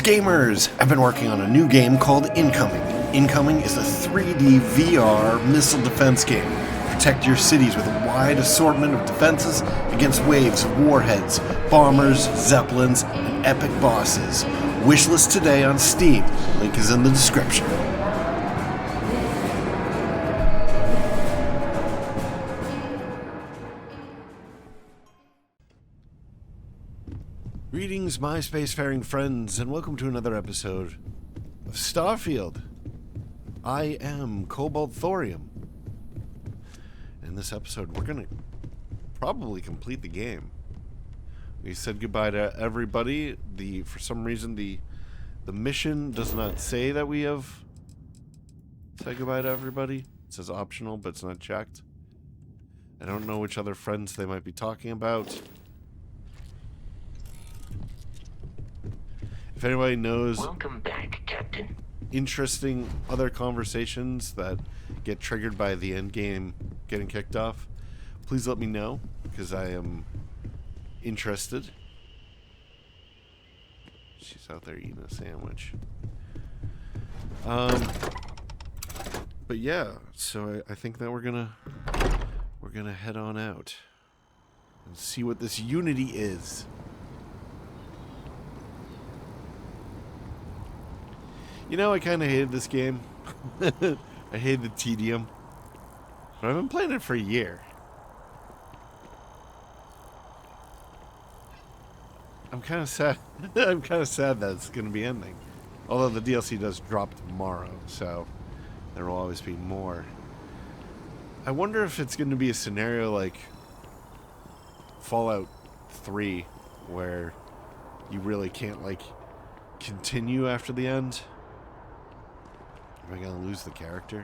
Greetings, gamers! I've been working on a new game called Incoming. Incoming is a 3D VR missile defense game. Protect your cities with a wide assortment of defenses against waves of warheads, bombers, zeppelins, and epic bosses. Wishlist today on Steam. Link is in the description. Greetings, my spacefaring friends, and welcome to another episode of Starfield. I am Cobalt Thorium. In this episode, we're going to probably complete the game. We said goodbye to everybody. For some reason, the mission does not say that we have said goodbye to everybody. It says optional, but it's not checked. I don't know which other friends they might be talking about. If anybody knows, welcome back, Captain. Interesting other conversations that get triggered by the end game getting kicked off, please let me know, because I am interested. She's out there eating a sandwich. But yeah, so I think that we're gonna head on out and see what this Unity is. You know, I kind of hated this game. I hated the tedium. But I've been playing it for a year. I'm kind of sad. I'm kind of sad that it's going to be ending. Although the DLC does drop tomorrow, so there will always be more. I wonder if it's going to be a scenario like Fallout 3, where you really can't, like, continue after the end. Am I gonna lose the character?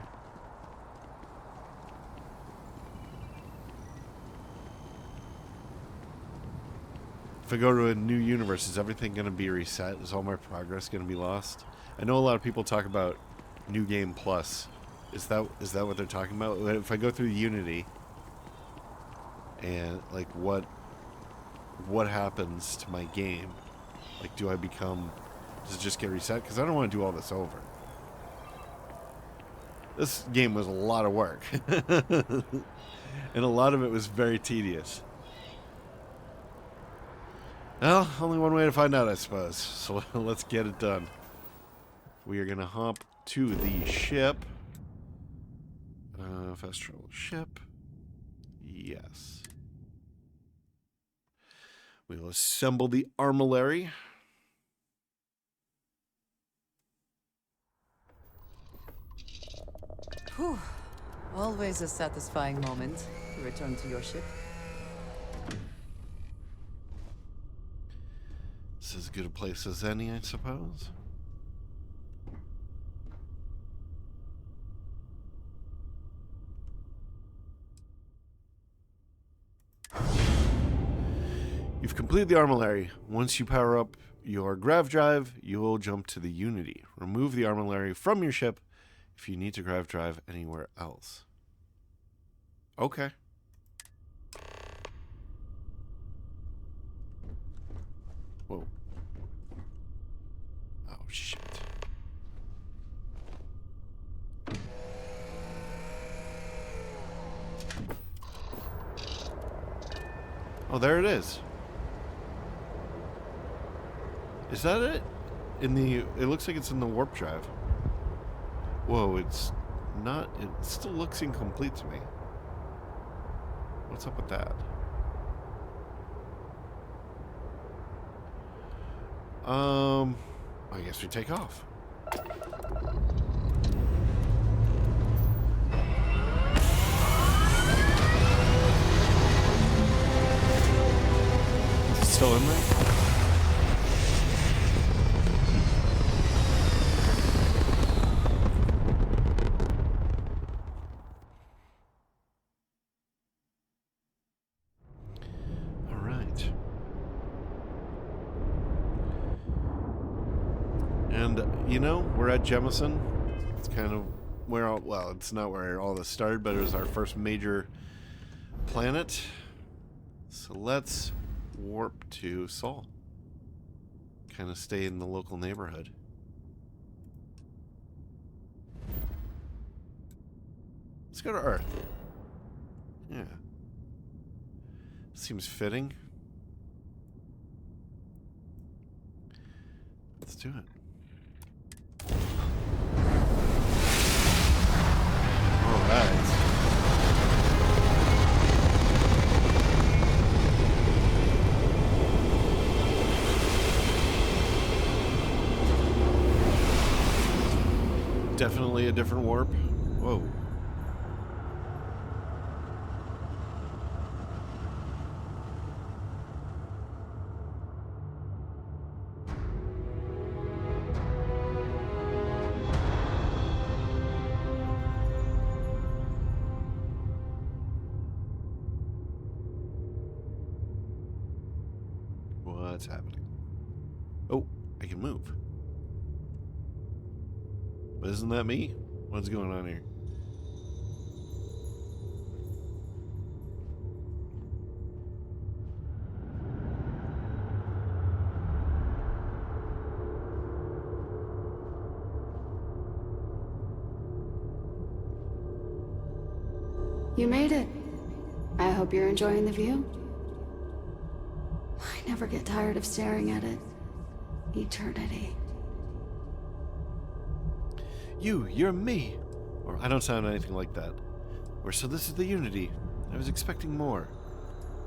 If I go to a new universe, is everything gonna be reset? Is all my progress gonna be lost? I know a lot of people talk about New Game Plus. Is that what they're talking about? If I go through Unity, and like what happens to my game? Like, does it just get reset? Because I don't want to do all this over. This game was a lot of work. And a lot of it was very tedious. Well, only one way to find out, I suppose. So let's get it done. We are going to hop to the ship. Fast travel ship. Yes. We will assemble the armillary. Whew. Always a satisfying moment to return to your ship. This is as good a place as any, I suppose. You've completed the armillary. Once you power up your grav drive, you will jump to the Unity. Remove the armillary from your ship if you need to grav drive anywhere else. Okay. Whoa. Oh, shit. Oh, there it is. Is that it? It looks like it's in the warp drive. Whoa, it's not... It still looks incomplete to me. What's up with that? I guess we take off. Is it still in there? You know, we're at Jemison. It's kind of where well, it's not where all this started, but it was our first major planet. So let's warp to Sol. kind of stay in the local neighborhood. Let's go to Earth. Yeah. Seems fitting. Let's do it. Alright. Definitely a different warp. Whoa. What's happening? Oh, I can move. But isn't that me? What's going on here? You made it. I hope you're enjoying the view. I never get tired of staring at it. Eternity. You're me. Or I don't sound anything like that. Or so this is the Unity. I was expecting more.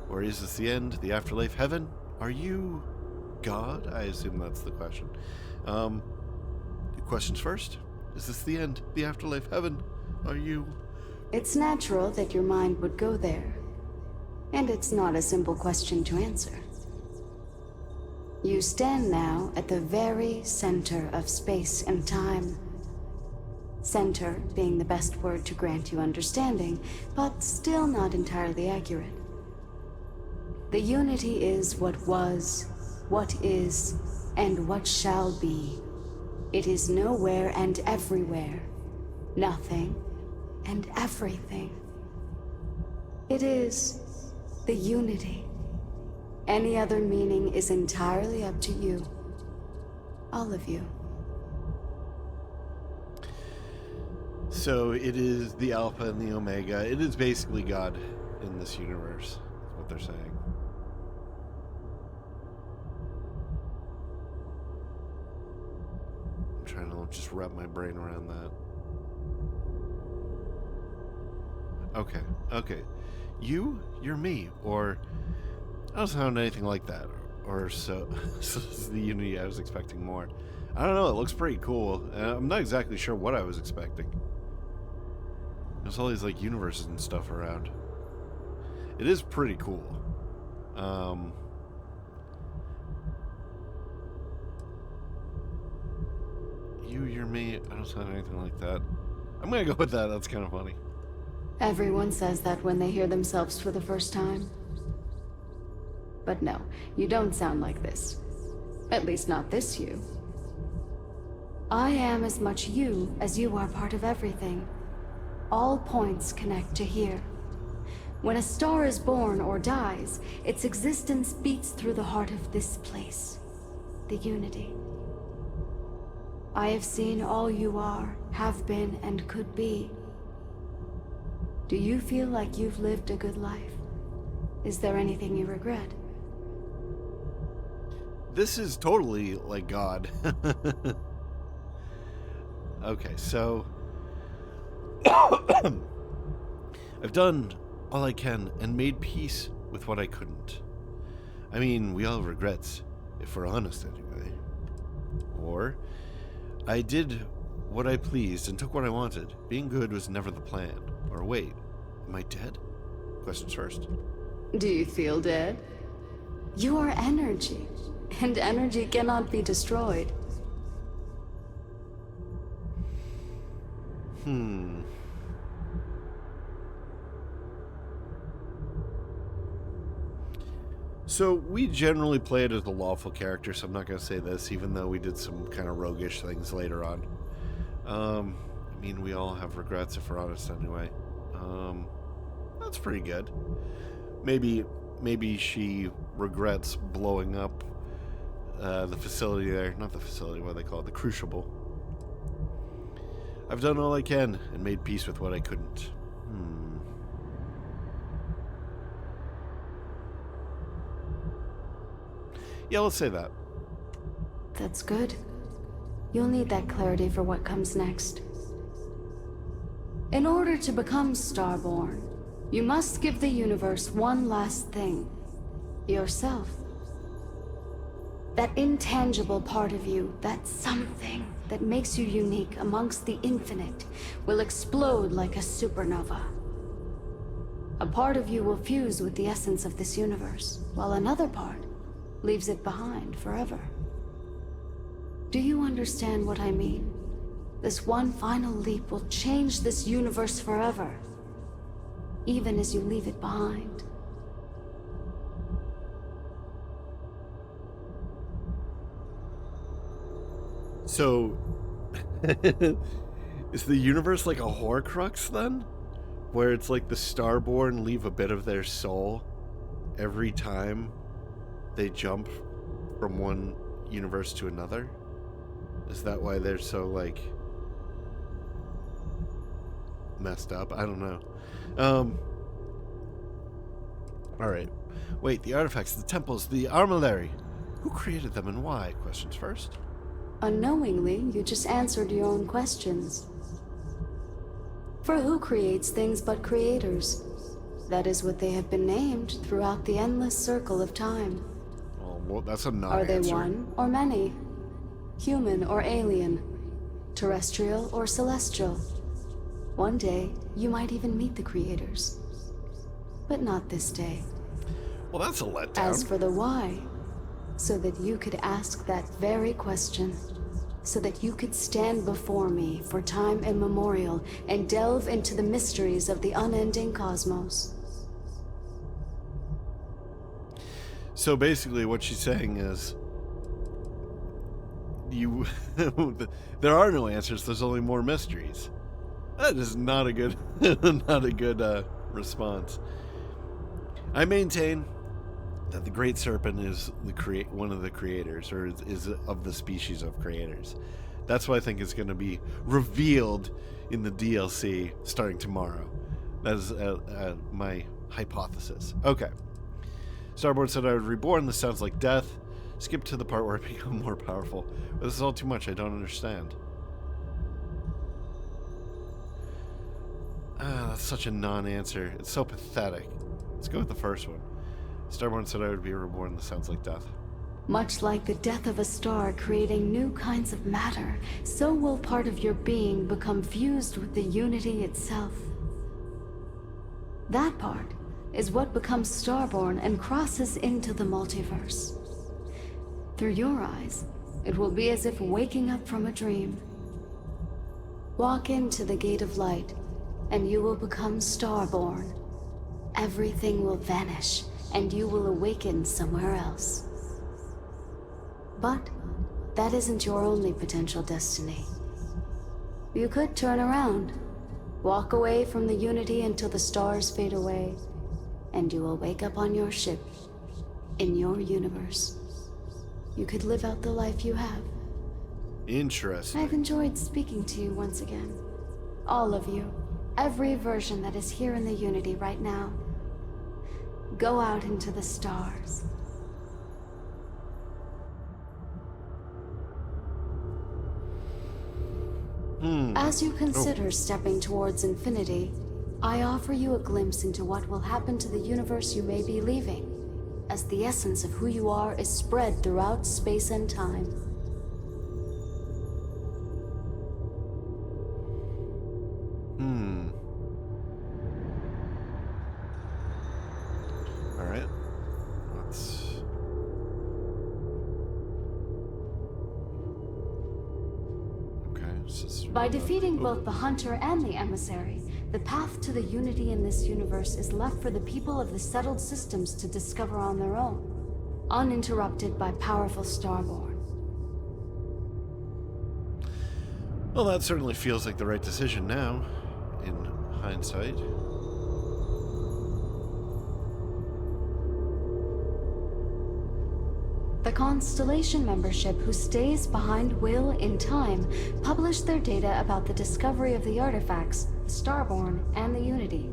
Or is this the end, the afterlife, heaven? Are you God? I assume that's the question. Questions first. Is this the end, the afterlife, heaven? Are you... It's natural that your mind would go there. And it's not a simple question to answer. You stand now at the very center of space and time. Center being the best word to grant you understanding, but still not entirely accurate. The Unity is what was, what is, and what shall be. It is nowhere and everywhere. Nothing and everything. It is the Unity. Any other meaning is entirely up to you. All of you. So it is the Alpha and the Omega. It is basically God in this universe, is what they're saying. I'm trying to just wrap my brain around that. Okay. You're me, or I don't sound anything like that, or so. So this is the Unity. I was expecting more. I don't know. It looks pretty cool. I'm not exactly sure what I was expecting. There's all these like universes and stuff around. It is pretty cool. You're me. I don't sound anything like that. I'm gonna go with that. That's kind of funny. Everyone says that when they hear themselves for the first time. But no, you don't sound like this. At least not this you. I am as much you as you are part of everything. All points connect to here. When a star is born or dies, its existence beats through the heart of this place, the Unity. I have seen all you are, have been, and could be. Do you feel like you've lived a good life? Is there anything you regret? This is totally like God. Okay, so I've done all I can and made peace with what I couldn't. I mean, we all have regrets, if we're honest anyway. Or I did what I pleased and took what I wanted. Being good was never the plan. Or wait, am I dead? Questions first. Do you feel dead? You are energy, and energy cannot be destroyed. So we generally play it as a lawful character, so I'm not going to say this, even though we did some kind of roguish things later on. I mean, we all have regrets, if we're honest anyway. That's pretty good. Maybe she regrets blowing up the facility there. Not the facility, what do they call it? The crucible. I've done all I can and made peace with what I couldn't. Yeah, let's say that. That's good. You'll need that clarity for what comes next. In order to become Starborn, you must give the universe one last thing. Yourself. That intangible part of you, that something that makes you unique amongst the infinite, will explode like a supernova. A part of you will fuse with the essence of this universe, while another part leaves it behind forever. Do you understand what I mean? This one final leap will change this universe forever, even as you leave it behind. So, is the universe like a Horcrux then? Where it's like the Starborn leave a bit of their soul every time they jump from one universe to another? Is that why they're so, like, messed up? I don't know. Alright. Wait, the artifacts, the temples, the armillary. Who created them and why? Questions first. Unknowingly, you just answered your own questions. For who creates things but creators? That is what they have been named throughout the endless circle of time. Well, that's a non-answer. Are they one or many? Human or alien? Terrestrial or celestial? One day, you might even meet the creators. But not this day. Well, that's a letdown. As for the why, so that you could ask that very question, so that you could stand before me for time immemorial and delve into the mysteries of the unending cosmos. So basically what she's saying is, you there are no answers, there's only more mysteries. That is not a good response. I maintain that the Great Serpent is one of the creators, or is of the species of creators. That's what I think is going to be revealed in the DLC starting tomorrow. That is my hypothesis. Okay. Starboard said I was reborn. This sounds like death. Skip to the part where I become more powerful. But this is all too much. I don't understand. That's such a non-answer. It's so pathetic. Let's go with the first one. Starborn said I would be reborn. This sounds like death. Much like the death of a star creating new kinds of matter, so will part of your being become fused with the unity itself. That part is what becomes Starborn and crosses into the multiverse. Through your eyes, it will be as if waking up from a dream. Walk into the gate of light, and you will become Starborn. Everything will vanish, and you will awaken somewhere else. But that isn't your only potential destiny. You could turn around, walk away from the unity until the stars fade away, and you will wake up on your ship, in your universe. You could live out the life you have. Interesting. I've enjoyed speaking to you once again. All of you. Every version that is here in the Unity right now. Go out into the stars. As you consider stepping towards infinity, I offer you a glimpse into what will happen to the universe you may be leaving, as the essence of who you are is spread throughout space and time. Alright. Let's... Okay. By defeating both the Hunter and the Emissary, the path to the unity in this universe is left for the people of the settled systems to discover on their own, uninterrupted by powerful Starborn. Well, that certainly feels like the right decision now, in hindsight. The Constellation membership who stays behind will, in time, publish their data about the discovery of the artifacts, the Starborn, and the Unity.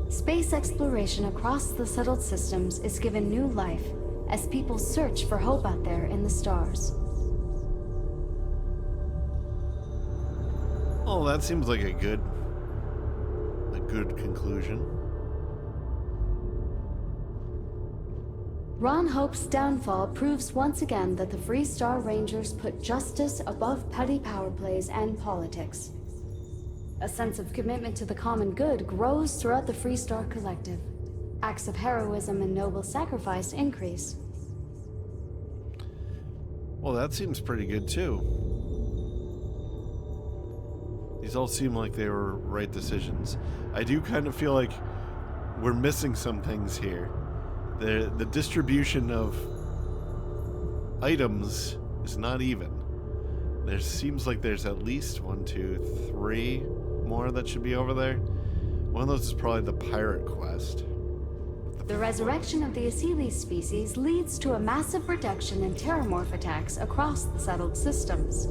Space exploration across the settled systems is given new life as people search for hope out there in the stars. Oh, that seems like a good conclusion. Ron Hope's downfall proves once again that the Freestar Rangers put justice above petty power plays and politics. A sense of commitment to the common good grows throughout the Freestar Collective. Acts of heroism and noble sacrifice increase. Well, that seems pretty good too. These all seem like they were right decisions. I do kind of feel like we're missing some things here. The distribution of items is not even. There seems like there's at least 1, 2, 3 more that should be over there. One of those is probably the pirate quest. The resurrection of the Asili species leads to a massive reduction in terramorph attacks across the settled systems.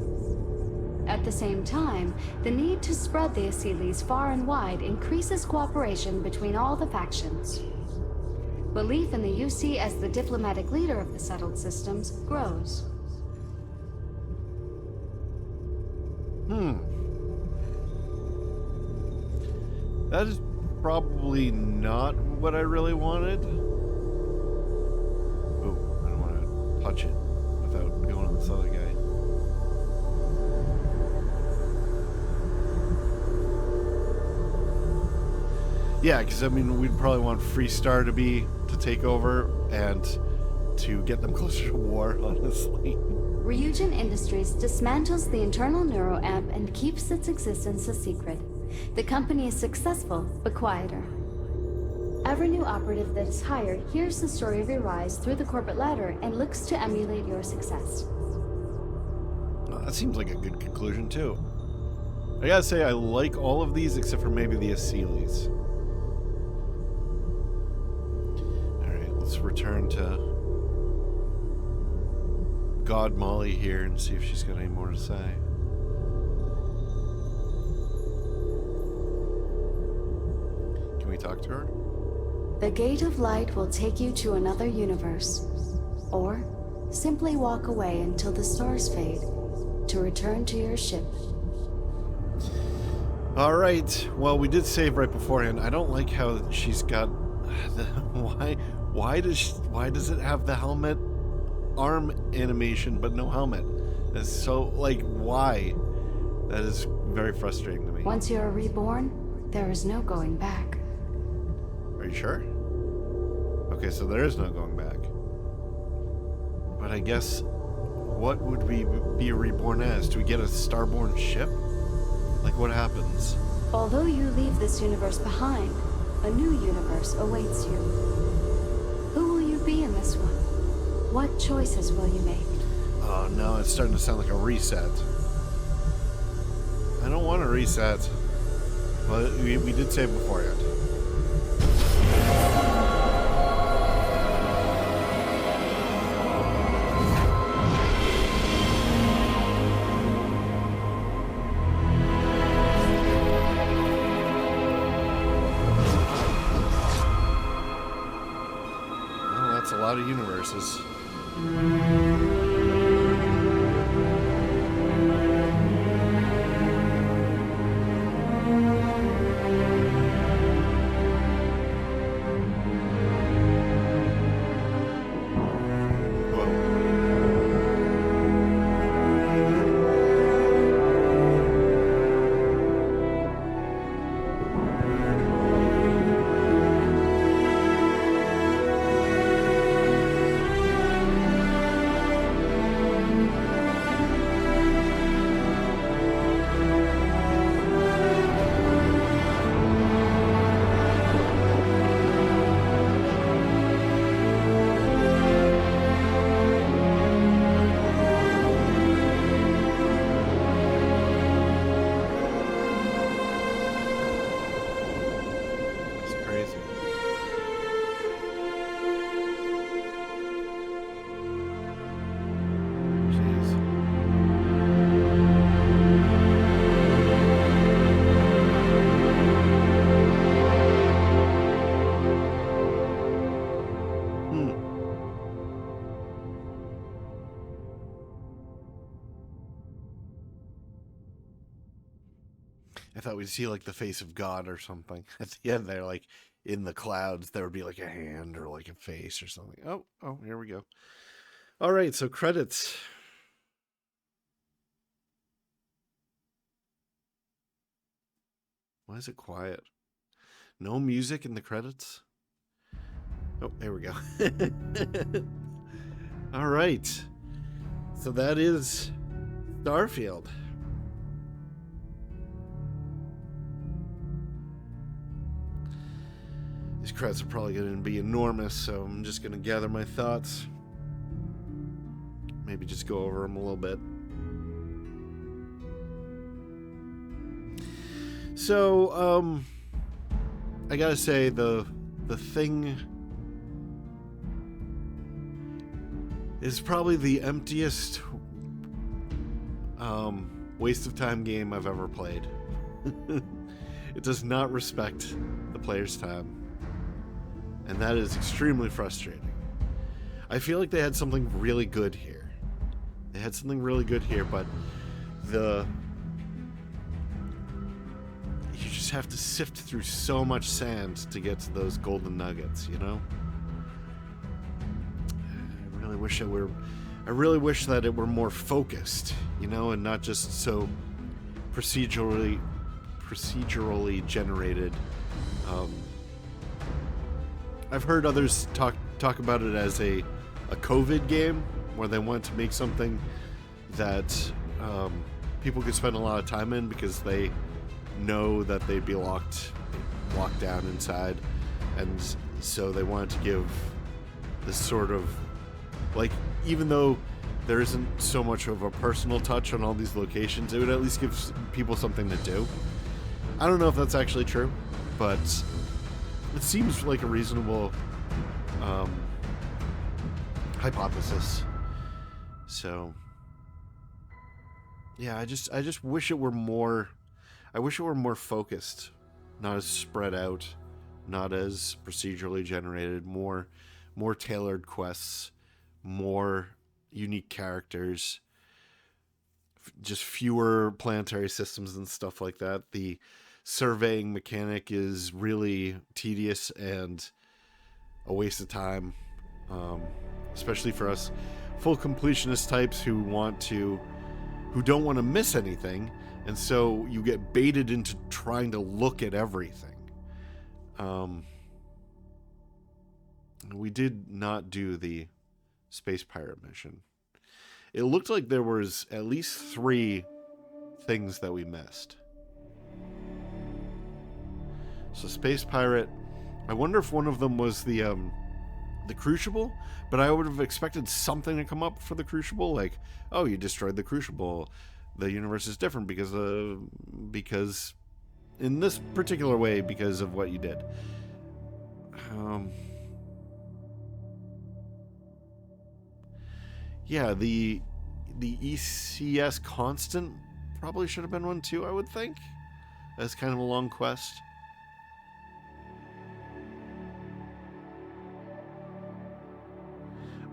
At the same time, the need to spread the Asilis far and wide increases cooperation between all the factions. Belief in the UC as the diplomatic leader of the settled systems grows. That is probably not what I really wanted. Oh, I don't want to touch it without going to this other guy. Yeah, because I mean, we'd probably want Freestar to take over and to get them closer to war, honestly. Ryujin Industries dismantles the internal neuroamp and keeps its existence a secret. The company is successful, but quieter. Every new operative that is hired hears the story of your rise through the corporate ladder and looks to emulate your success. Well, that seems like a good conclusion, too. I gotta say, I like all of these except for maybe the Asilis. Alright, let's return to God Molly here and see if she's got any more to say. Can we talk to her? The Gate of Light will take you to another universe. Or simply walk away until the stars fade to return to your ship. Alright, well, we did save right beforehand. I don't like how she's got the, why does it have the helmet arm animation but no helmet? That's so, like, why? That is very frustrating to me. Once you are reborn, there is no going back. Are you sure? Okay, so there is no going back. But I guess, what would we be reborn as? Do we get a starborn ship? Like, what happens? Although you leave this universe behind, a new universe awaits you. Who will you be in this one? What choices will you make? Oh no, it's starting to sound like a reset. I don't want a reset. But we did save beforehand. Well, that's a lot of universes. thought we'd see like the face of God or something at the end there, like in the clouds. There would be like a hand or like a face or something. Oh, here we go. All right, so credits. Why is it quiet? No music in the credits? Oh, there we go. All right. So that is Starfield. These credits are probably going to be enormous, so I'm just going to gather my thoughts. Maybe just go over them a little bit. So, I gotta say, the thing is probably the emptiest waste of time game I've ever played. It does not respect the player's time, and that is extremely frustrating. I feel like they had something really good here. But you just have to sift through so much sand to get to those golden nuggets, you know? I really wish that it were more focused, you know, and not just so procedurally generated. I've heard others talk about it as a COVID game, where they want to make something that people could spend a lot of time in because they know that they'd be locked down inside, and so they wanted to give this sort of, like, even though there isn't so much of a personal touch on all these locations, it would at least give people something to do. I don't know if that's actually true, but it seems like a reasonable hypothesis. So yeah, I just wish it were more. I wish it were more focused, not as spread out, not as procedurally generated. More tailored quests, more unique characters, just fewer planetary systems and stuff like that. The surveying mechanic is really tedious and a waste of time, especially for us full completionist types who don't want to miss anything, and so you get baited into trying to look at everything. We did not do the space pirate mission. It looked like there was at least 3 things that we missed. So space pirate, I wonder if one of them was the crucible, but I would have expected something to come up for the crucible, like, oh, you destroyed the crucible, the universe is different because in this particular way, because of what you did. Yeah, the ECS constant probably should have been one too, I would think. That's kind of a long quest.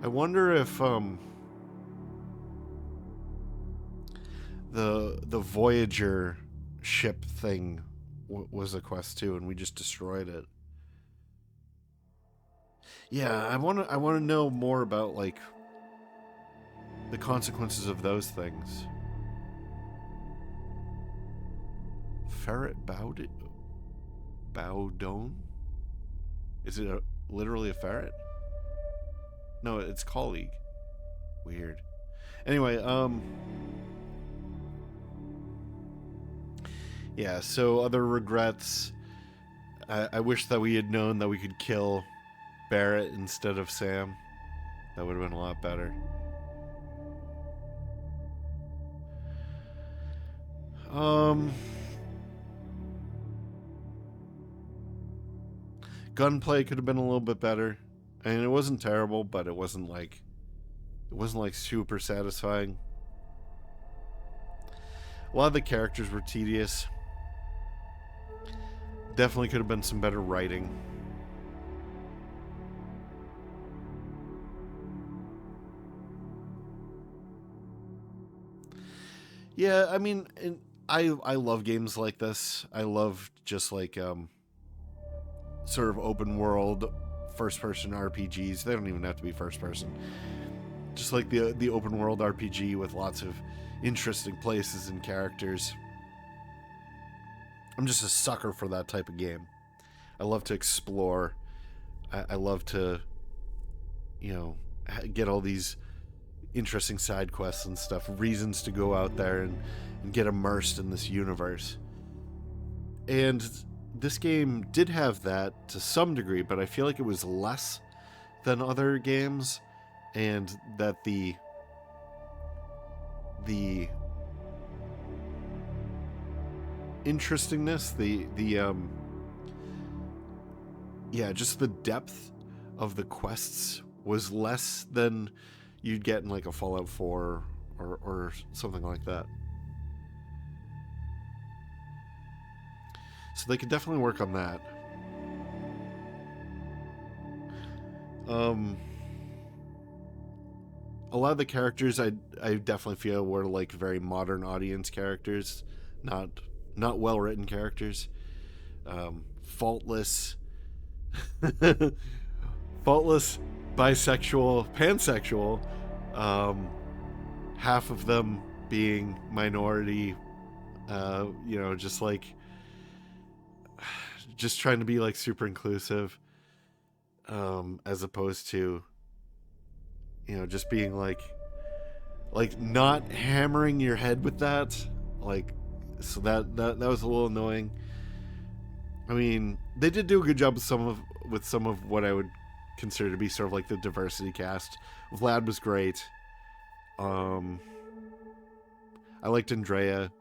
I wonder if the Voyager ship thing was a quest too, and we just destroyed it. Yeah, I want to know more about, like, the consequences of those things. Ferret Bowdone? Is it literally a ferret? No, it's colleague. Weird. Anyway, yeah, so other regrets. I wish that we had known that we could kill Barrett instead of Sam. That would have been a lot better. Gunplay could have been a little bit better. I mean, it wasn't terrible, but it wasn't like super satisfying. A lot of the characters were tedious. Definitely could have been some better writing. Yeah, I mean, I love games like this. I love just like sort of open world first person RPGs. They don't even have to be first person. Just like the open world RPG with lots of interesting places and characters. I'm just a sucker for that type of game. I love to explore. I love to, you know, get all these interesting side quests and stuff, reasons to go out there and get immersed in this universe. And this game did have that to some degree, but I feel like it was less than other games, and that the interestingness, just the depth of the quests was less than you'd get in like a Fallout 4 or something like that. So they could definitely work on that. A lot of the characters I definitely feel were like very modern audience characters, not well written characters. Faultless, faultless, bisexual, pansexual. Half of them being minority. Just like just trying to be like super inclusive, as opposed to, just being like not hammering your head with that, like, so that was a little annoying. I mean, they did do a good job with some of what I would consider to be sort of like the diversity cast. Vlad was great. I liked Andrea.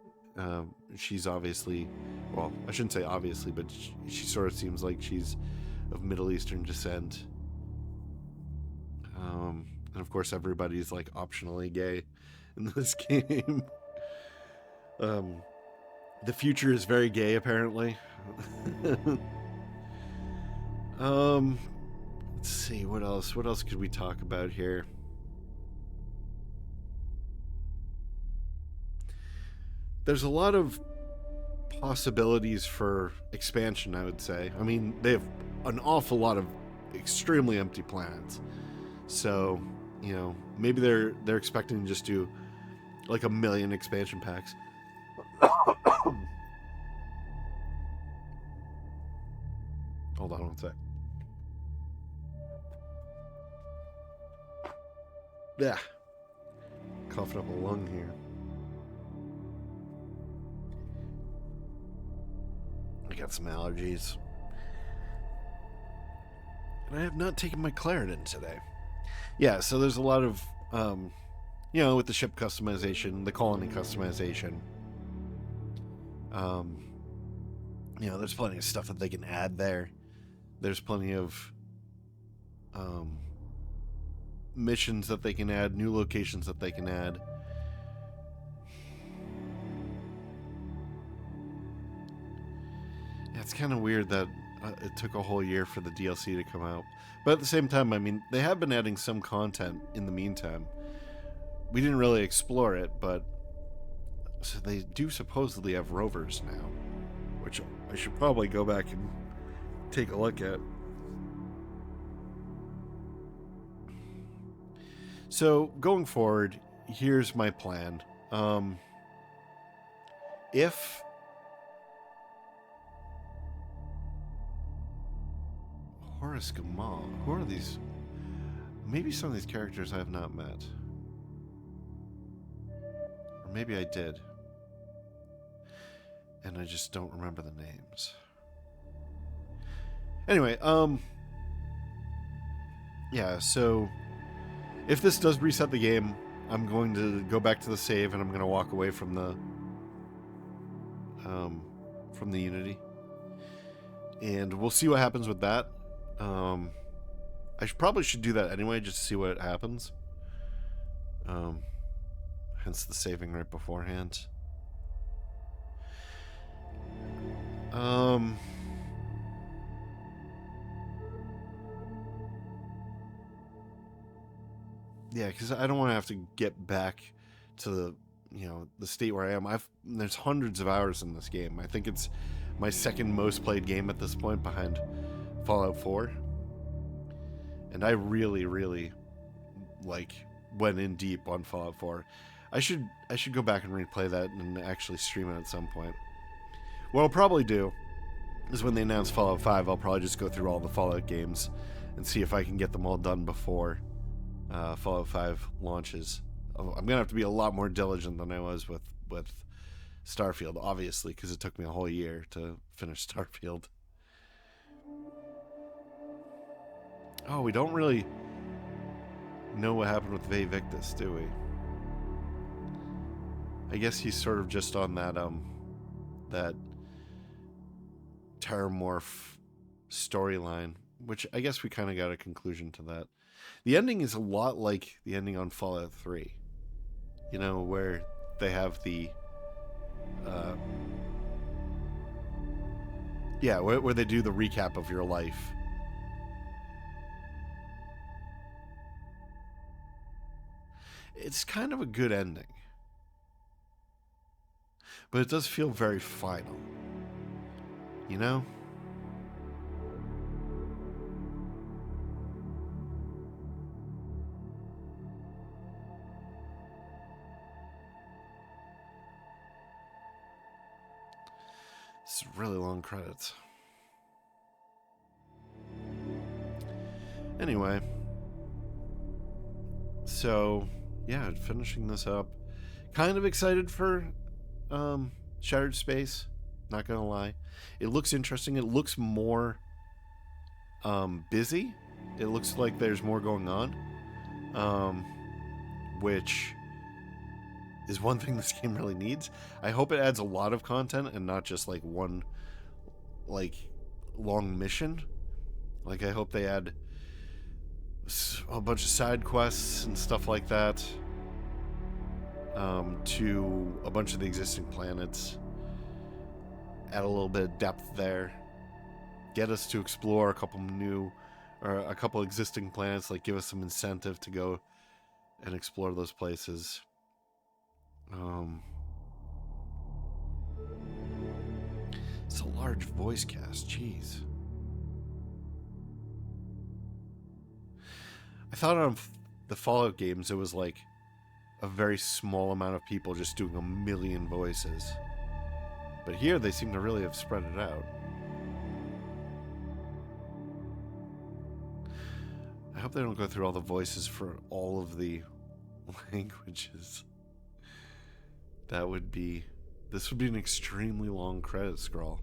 She's obviously, well, I shouldn't say obviously, but she sort of seems like she's of Middle Eastern descent. And of course, everybody's like optionally gay in this game. The future is very gay, apparently. Let's see, what else? What else could we talk about here? There's a lot of possibilities for expansion, I would say. I mean, they have an awful lot of extremely empty planets. So, maybe they're expecting to just do like 1 million expansion packs. Hold on one sec. Yeah. Coughing up a lung here. I got some allergies. And I have not taken my Claritin today. Yeah, so there's a lot of, with the ship customization, the colony customization. There's plenty of stuff that they can add there. There's plenty of missions that they can add, new locations that they can add. Yeah, it's kind of weird that it took a whole year for the DLC to come out. But at the same time, I mean, they have been adding some content in the meantime. We didn't really explore it, but so they do supposedly have rovers now, which I should probably go back and take a look at. So going forward, here's my plan. If Horace Gamal, who are these? Maybe some of these characters I have not met. Or maybe I did. And I just don't remember the names. Anyway, yeah, so if this does reset the game, I'm going to go back to the save and I'm going to walk away from the Unity. And we'll see what happens with that. I probably should do that anyway, just to see what happens. Hence the saving right beforehand. Yeah, because I don't want to have to get back to the state where I am. There's hundreds of hours in this game. I think it's my second most played game at this point, behind Fallout 4. And I really, really went in deep on Fallout 4. I should go back and replay that and actually stream it at some point. What I'll probably do is when they announce Fallout 5, I'll probably just go through all the Fallout games and see if I can get them all done before Fallout 5 launches. I'm going to have to be a lot more diligent than I was with Starfield, obviously, because it took me a whole year to finish Starfield. Oh, we don't really know what happened with Ve Victus, do we? I guess he's sort of just on that Terramorph storyline, which I guess we kind of got a conclusion to that. The ending is a lot like the ending on Fallout 3. Where they have the where they do the recap of your life. It's kind of a good ending, but it does feel very final. It's really long credits. Anyway, so yeah, finishing this up. Kind of excited for Shattered Space, not gonna lie. It looks interesting. It looks more busy. It looks like there's more going on, which is one thing this game really needs. I hope it adds a lot of content and not just one long mission. I hope they add a bunch of side quests and stuff like that to a bunch of the existing planets. Add a little bit of depth there. Get us to explore a couple existing planets. Give us some incentive to go and explore those places. It's a large voice cast, jeez. I thought on the Fallout games it was a very small amount of people just doing a million voices. But here they seem to really have spread it out. I hope they don't go through all the voices for all of the languages. This would be an extremely long credit scroll.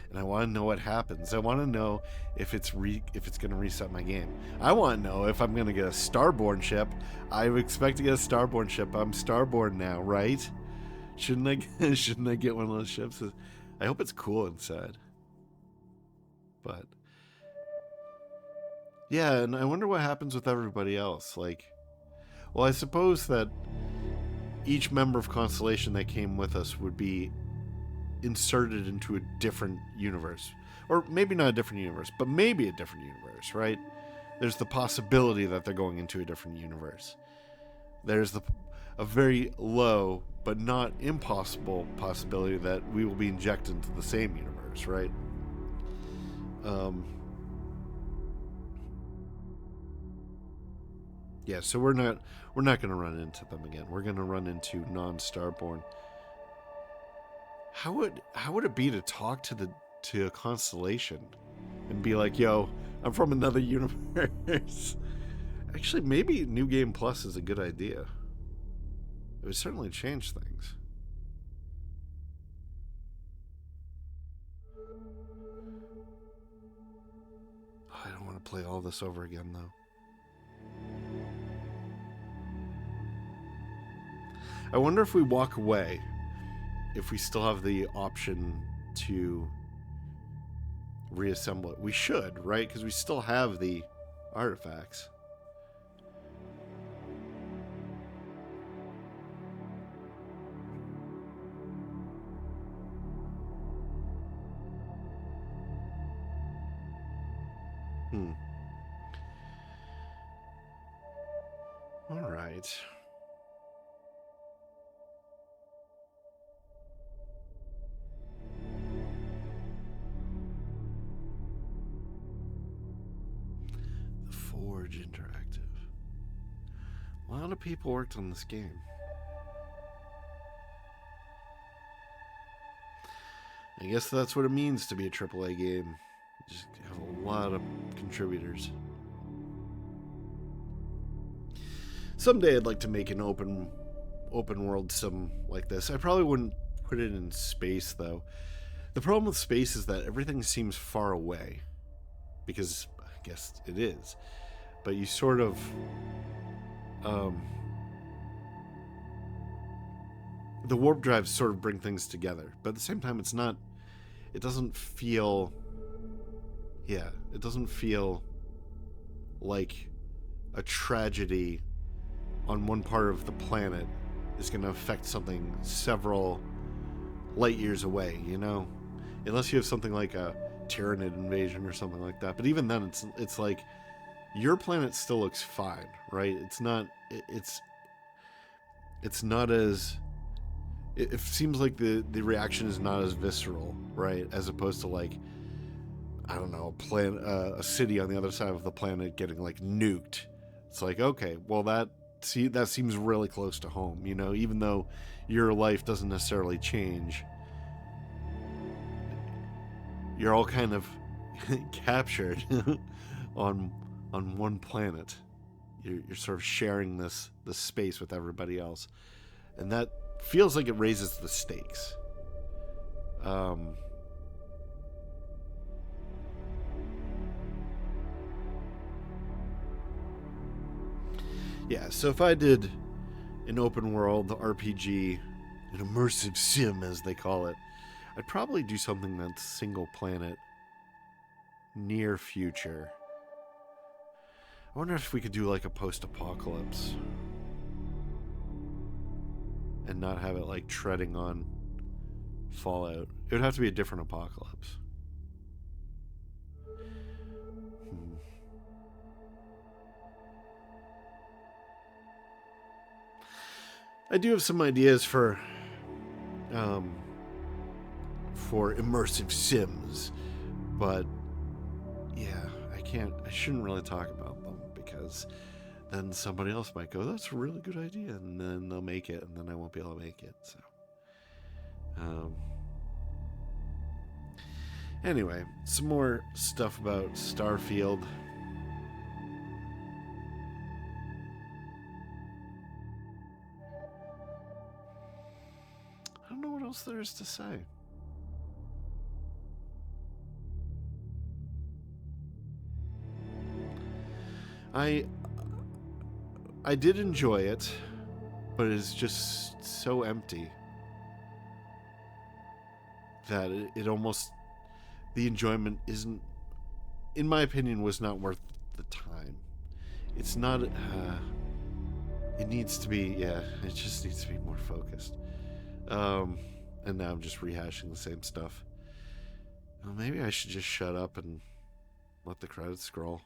And I want to know what happens. I want to know if it's going to reset my game. I want to know if I'm going to get a Starborn ship. I expect to get a Starborn ship. I'm Starborn now, right? Shouldn't I get one of those ships? I hope it's cool inside. But yeah, and I wonder what happens with everybody else. Well, I suppose that each member of Constellation that came with us would be inserted into a different universe. Or maybe not a different universe, but maybe a different universe, right? There's the possibility that they're going into a different universe. There's a very low, but not impossible possibility that we will be injected into the same universe, right? Yeah, so we're not going to run into them again. We're going to run into non-Starborn. How would it be to talk to a Constellation and be like, "Yo, I'm from another universe"? Actually, maybe New Game Plus is a good idea. It would certainly change things. I don't want to play all this over again, though. I wonder if we walk away, if we still have the option to reassemble it. We should, right? Because we still have the artifacts. All right. Forge Interactive. A lot of people worked on this game. I guess that's what it means to be a AAA game. Just have a lot of contributors. Someday I'd like to make an open world sim like this. I probably wouldn't put it in space, though. The problem with space is that everything seems far away. Because I guess it is. But you sort of... the warp drives sort of bring things together. But at the same time, it's not... It doesn't feel... Yeah, it doesn't feel like a tragedy on one part of the planet is going to affect something several light years away, you know? Unless you have something like a Tyranid invasion or something like that. But even then, it's like your planet still looks fine, right? It's not as... It seems like the reaction is not as visceral, right? As opposed to, like, I don't know, a city on the other side of the planet getting, like, nuked. It's like, okay, well, that seems really close to home, you know? Even though your life doesn't necessarily change, you're all kind of captured on one planet. You're sort of sharing this space with everybody else, and that feels like it raises the stakes. Yeah, so if I did an open world RPG, an immersive sim as they call it, I'd probably do something that's single planet, near future. I wonder if we could do like a post-apocalypse and not have it like treading on Fallout. It would have to be a different apocalypse. I do have some ideas for immersive sims, but yeah, I shouldn't really talk about them because then somebody else might go, that's a really good idea, and then they'll make it, and then I won't be able to make it. So anyway, some more stuff about Starfield. I don't know what else there is to say. I did enjoy it, but it's just so empty that it almost, the enjoyment isn't, in my opinion, was not worth the time. It's not, it needs to be, yeah, it just needs to be more focused. And now I'm just rehashing the same stuff. Well, maybe I should just shut up and let the credits scroll.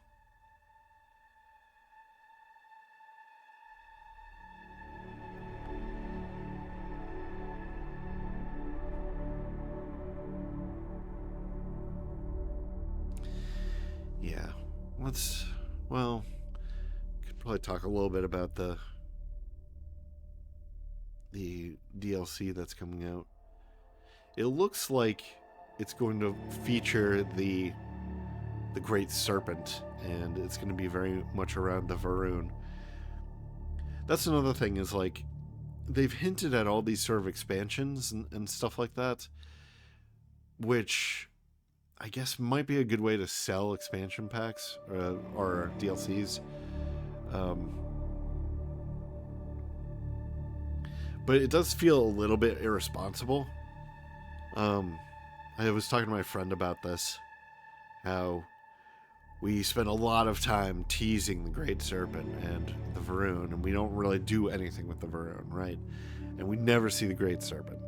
Yeah, could probably talk a little bit about the DLC that's coming out. It looks like it's going to feature the Great Serpent, and it's going to be very much around the Varun. That's another thing, is like they've hinted at all these sort of expansions and stuff like that, which I guess might be a good way to sell expansion packs or DLCs. But it does feel a little bit irresponsible. I was talking to my friend about this, how we spend a lot of time teasing the Great Serpent and the Varun, and we don't really do anything with the Varun, right? And we never see the Great Serpent.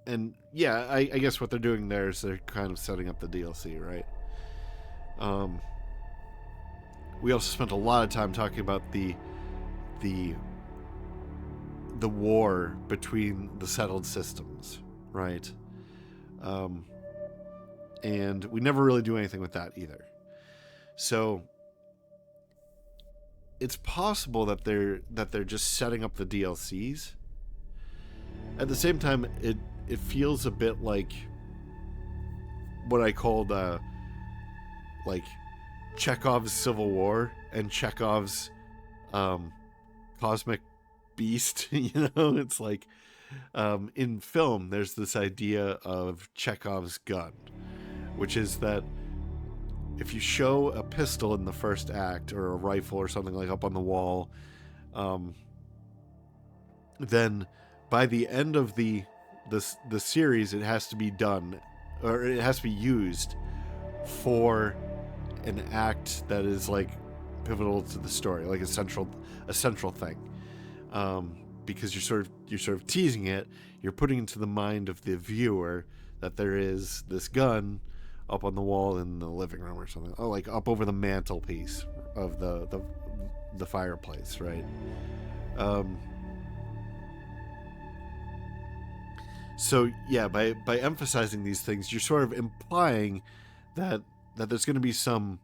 And yeah, I guess what they're doing there is they're kind of setting up the DLC, right? We also spent a lot of time talking about the war between the settled systems, right? And we never really do anything with that either. So it's possible that they're just setting up the DLCs. At the same time, it feels a bit like what I called like Chekhov's Civil War and Chekhov's Cosmic Beast. You know, it's like in film there's this idea of Chekhov's gun, which is that if you show a pistol in the first act or a rifle or something like up on the wall, then by the end of the series, it has to be done, or it has to be used for an act that is like pivotal to the story, like a central thing. Because you're sort of teasing it, you're putting into the mind of the viewer that there is this gun up on the wall in the living room or something, oh, like up over the mantelpiece of the fireplace, right? So yeah, by emphasizing these things, you're sort of implying that there's going to be some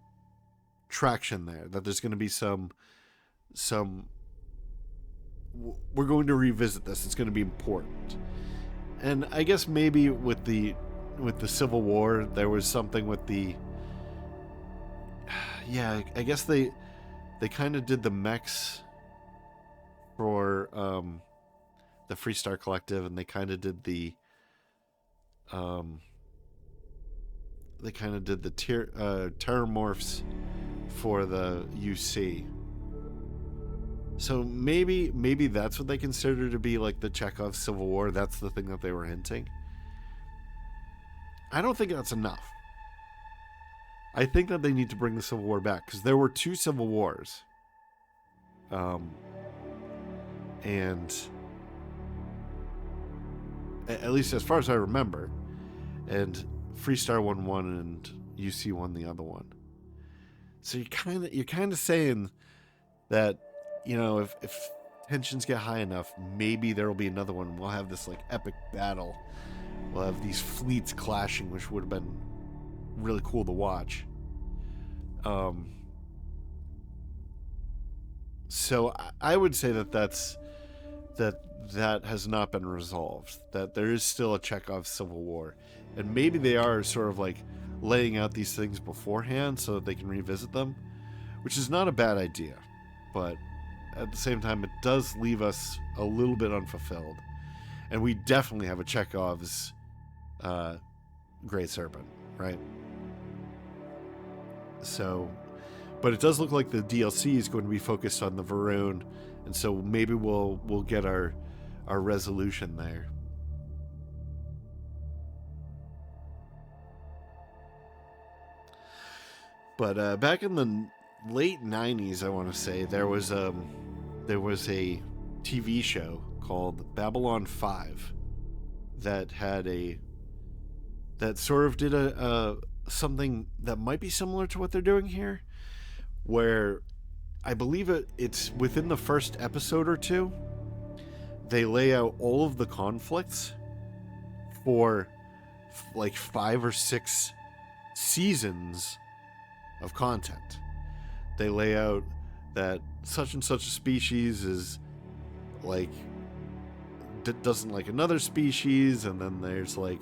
traction there, that there's going to be some we're going to revisit this, it's going to be important. And I guess maybe with the Civil War, there was something with the, yeah, I guess they kind of did the mechs for the Freestar Collective, and they kind of did the Terramorphs for the UC. So maybe that's what they consider to be like the Chekhov Civil War. That's the thing that they were hinting. I don't think that's enough. I think that they need to bring the Civil War back, because there were 2 Civil Wars. And at least as far as I remember, and Freestar won one and UC won the other one. So you're kind of saying that, you know, if tensions get high enough, maybe there will be another one. We'll have this like epic battle. We'll have these fleets clashing, which would have been really cool to watch. So I would say that has not been resolved. That there is still a Chekhov Civil War, and maybe they are sort of like laying out these things beforehand so that they can revisit them, which is not a bad idea. But at the same time, it does leave us a little bit unfulfilled. And we definitely have a Chekhov's Great Serpent, right? So, but it does look like the DLC is going to be focused on the Varun, and so maybe we'll get our resolution there. But back in the late 90s, I want to say, there was a TV show called Babylon 5 that sort of did a something that might be similar to what they're doing here, where I believe it's within the first episode or two, they lay out all of the conflicts for like 5 or 6 seasons of content. They lay out that such and such a species is like doesn't like another species, and then there's like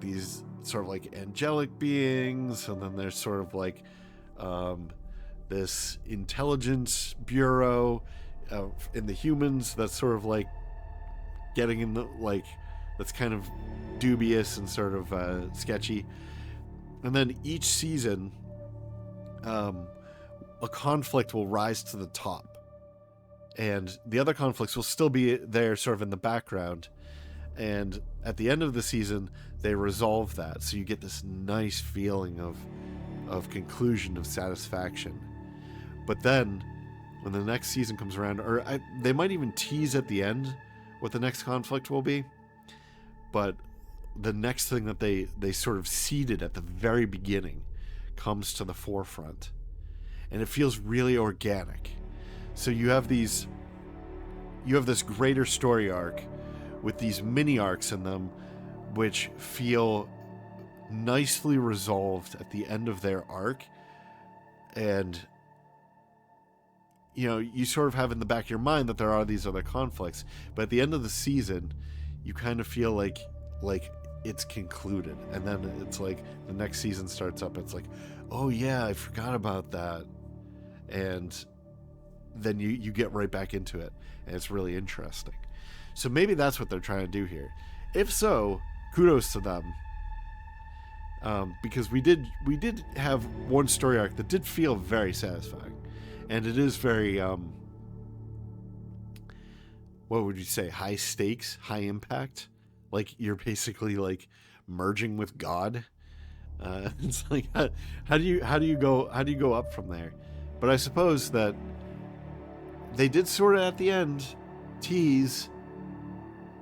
these sort of like angelic beings, and then there's sort of like this intelligence bureau in the humans that's sort of like getting in the like that's kind of dubious and sort of sketchy. And then each season a conflict will rise to the top, and the other conflicts will still be there sort of in the background, and at the end of the season they resolve that, so you get this nice feeling of conclusion, of satisfaction. But then when the next season comes around, or they might even tease at the end what the next conflict will be, but the next thing that they sort of seeded at the very beginning comes to the forefront, and it feels really organic. So you have this greater story arc with these mini arcs in them, which feel nicely resolved at the end of their arc. And, you know, you sort of have in the back of your mind that there are these other conflicts. But at the end of the season, you kind of feel like it's concluded. And then it's like the next season starts up. It's like, oh, yeah, I forgot about that. And then you get right back into it. And it's really interesting. So maybe that's what they're trying to do here. If so, kudos to them. Because we did have one story arc that did feel very satisfying. And it is very, what would you say, high stakes, high impact? Like, you're basically, like, merging with God. It's like, how do you go up from there? But I suppose that they did sort of at the end tease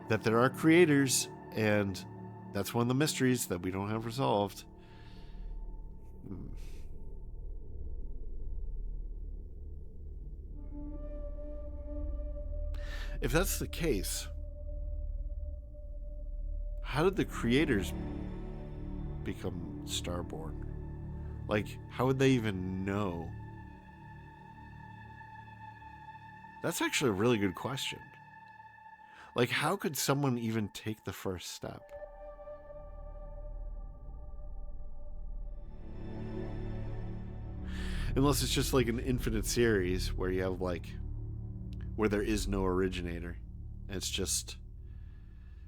that there are creators, and that's one of the mysteries that we don't have resolved. If that's the case, how did the creators become Starborn? Like, how would they even know? That's actually a really good question. Like, how could someone even take the first step? Unless it's just like an infinite series where you have, like, where there is no originator. And it's just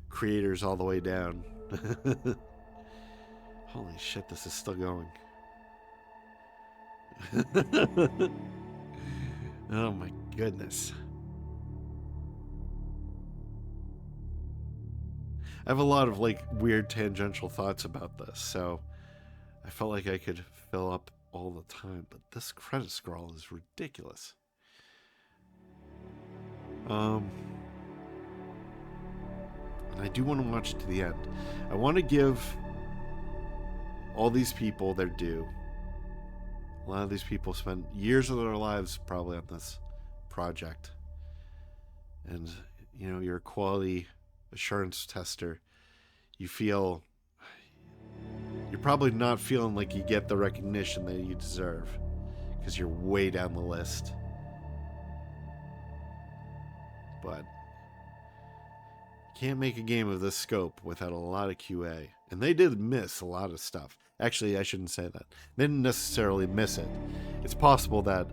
creators all the way down. Holy shit, this is still going. Oh my goodness. I have a lot of, like, weird tangential thoughts about this, so I felt like I could fill up all the time, but this credit scroll is ridiculous. And I do want to watch it to the end. I want to give all these people their due. A lot of these people spent years of their lives probably on this project. And, you know, you're a quality assurance tester. You're probably not feeling like you get the recognition that you deserve because you're way down the list. But can't make a game of this scope without a lot of QA. And they did miss a lot of stuff. Actually, I shouldn't say that. They didn't necessarily miss it. It's possible that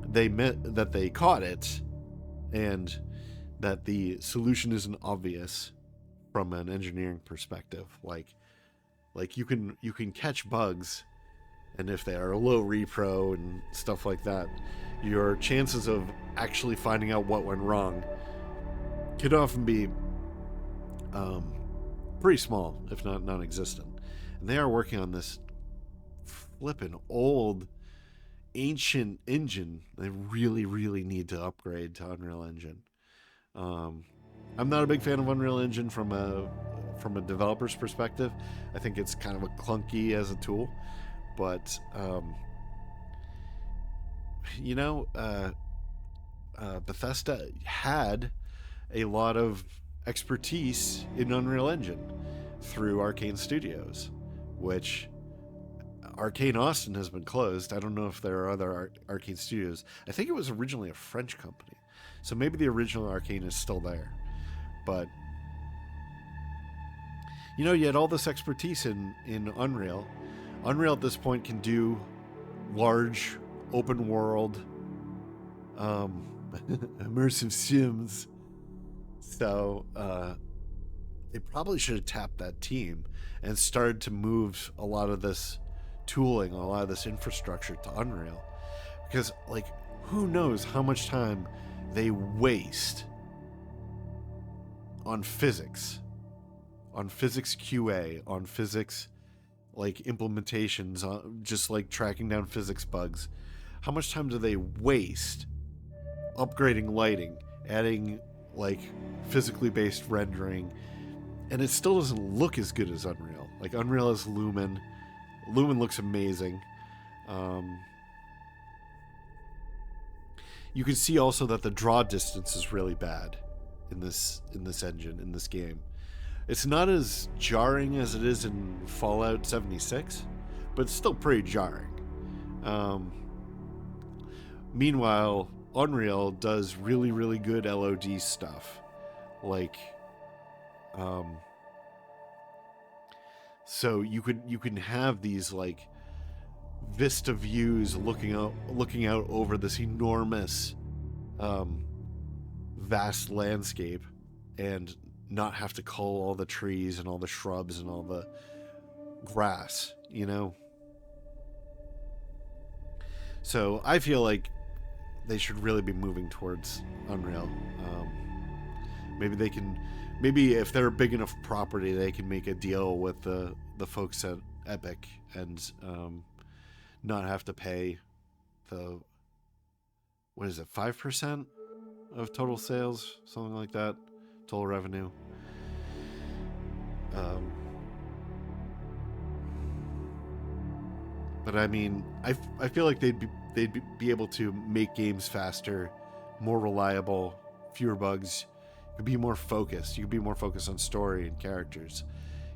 they caught it and that the solution isn't obvious from an engineering perspective. Like you can catch bugs, and if they are low repro and stuff like that, your chances of actually finding out what went wrong could often be pretty small, if not non-existent. And they are working on this flippin' old, ancient engine. They really, really need to upgrade to Unreal Engine. I'm not a big fan of Unreal Engine from a developer's perspective. I think it's kind of a clunky as a tool, but Bethesda had a lot of expertise in Unreal Engine through Arcane Studios, which Arcane Austin has been closed. I don't know if there are other Arcane Studios. I think it was originally a French company, so maybe the original Arcane is still there. But you had all this expertise in Unreal. Unreal at this point can do large open world immersive sims. So they probably should have tapped that team and started to move a lot of this tooling, a lot of this infrastructure to Unreal. Because, like, who knows how much time they waste on physics QA, on physics, like, implementations, just, like, tracking down physics bugs. How much time do they waste upgrading lighting, adding, like, physically based rendering, and it still doesn't look as good as Unreal. Like, Unreal is Lumen. Lumen looks amazing. You can see also that the draw distance is really bad in this engine, in this game. It's not as jarring as it is in Fallout 76, but it's still pretty jarring. Meanwhile, Unreal does really, really good LOD stuff. Like, so you can have these like vista views looking out over this enormous, vast landscape, and not have to cull all the trees and all the shrubs and all the grass, you know? So I feel like they should really be moving towards Unreal. Maybe if they're a big enough property, they can make a deal with the folks at Epic and not have to pay the, what is it, 5% of total sales, something like that, total revenue. But I mean, I feel like they'd be able to make games faster, more reliable, fewer bugs. You could be more focused. You could be more focused on story and characters.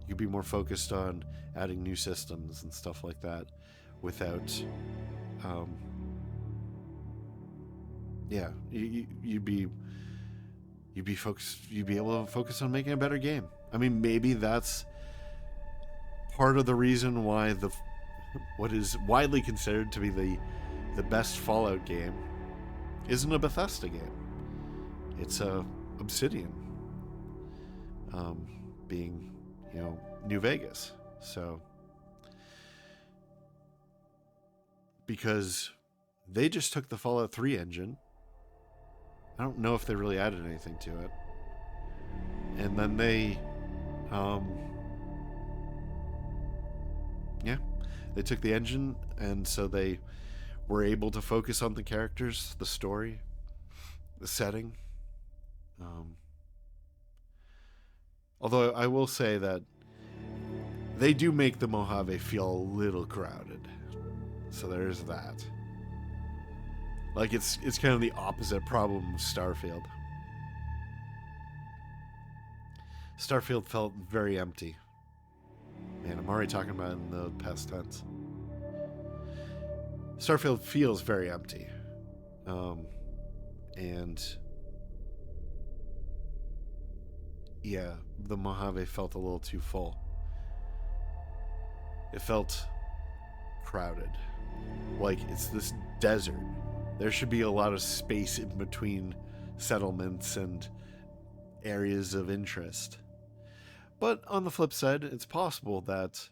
You could be more focused on adding new systems and stuff like that, without, you'd be focused. You'd be able to focus on making a better game. I mean, maybe that's part of the reason why what is widely considered to be the best Fallout game isn't a Bethesda game. It's a Obsidian, being, New Vegas. So, because they just took the Fallout 3 engine. I don't know if they really added anything to it. And then they took the engine, and so they were able to focus on the characters, the story, the setting. Although I will say that they do make the Mojave feel a little crowded. So there's that. Like, it's kind of the opposite problem of Starfield. Starfield felt very empty. Man, I'm already talking about it in the past tense. Starfield feels very empty. And yeah, the Mojave felt a little too full. It felt crowded. Like, it's this desert. There should be a lot of space in between settlements and areas of interest. But on the flip side, it's possible that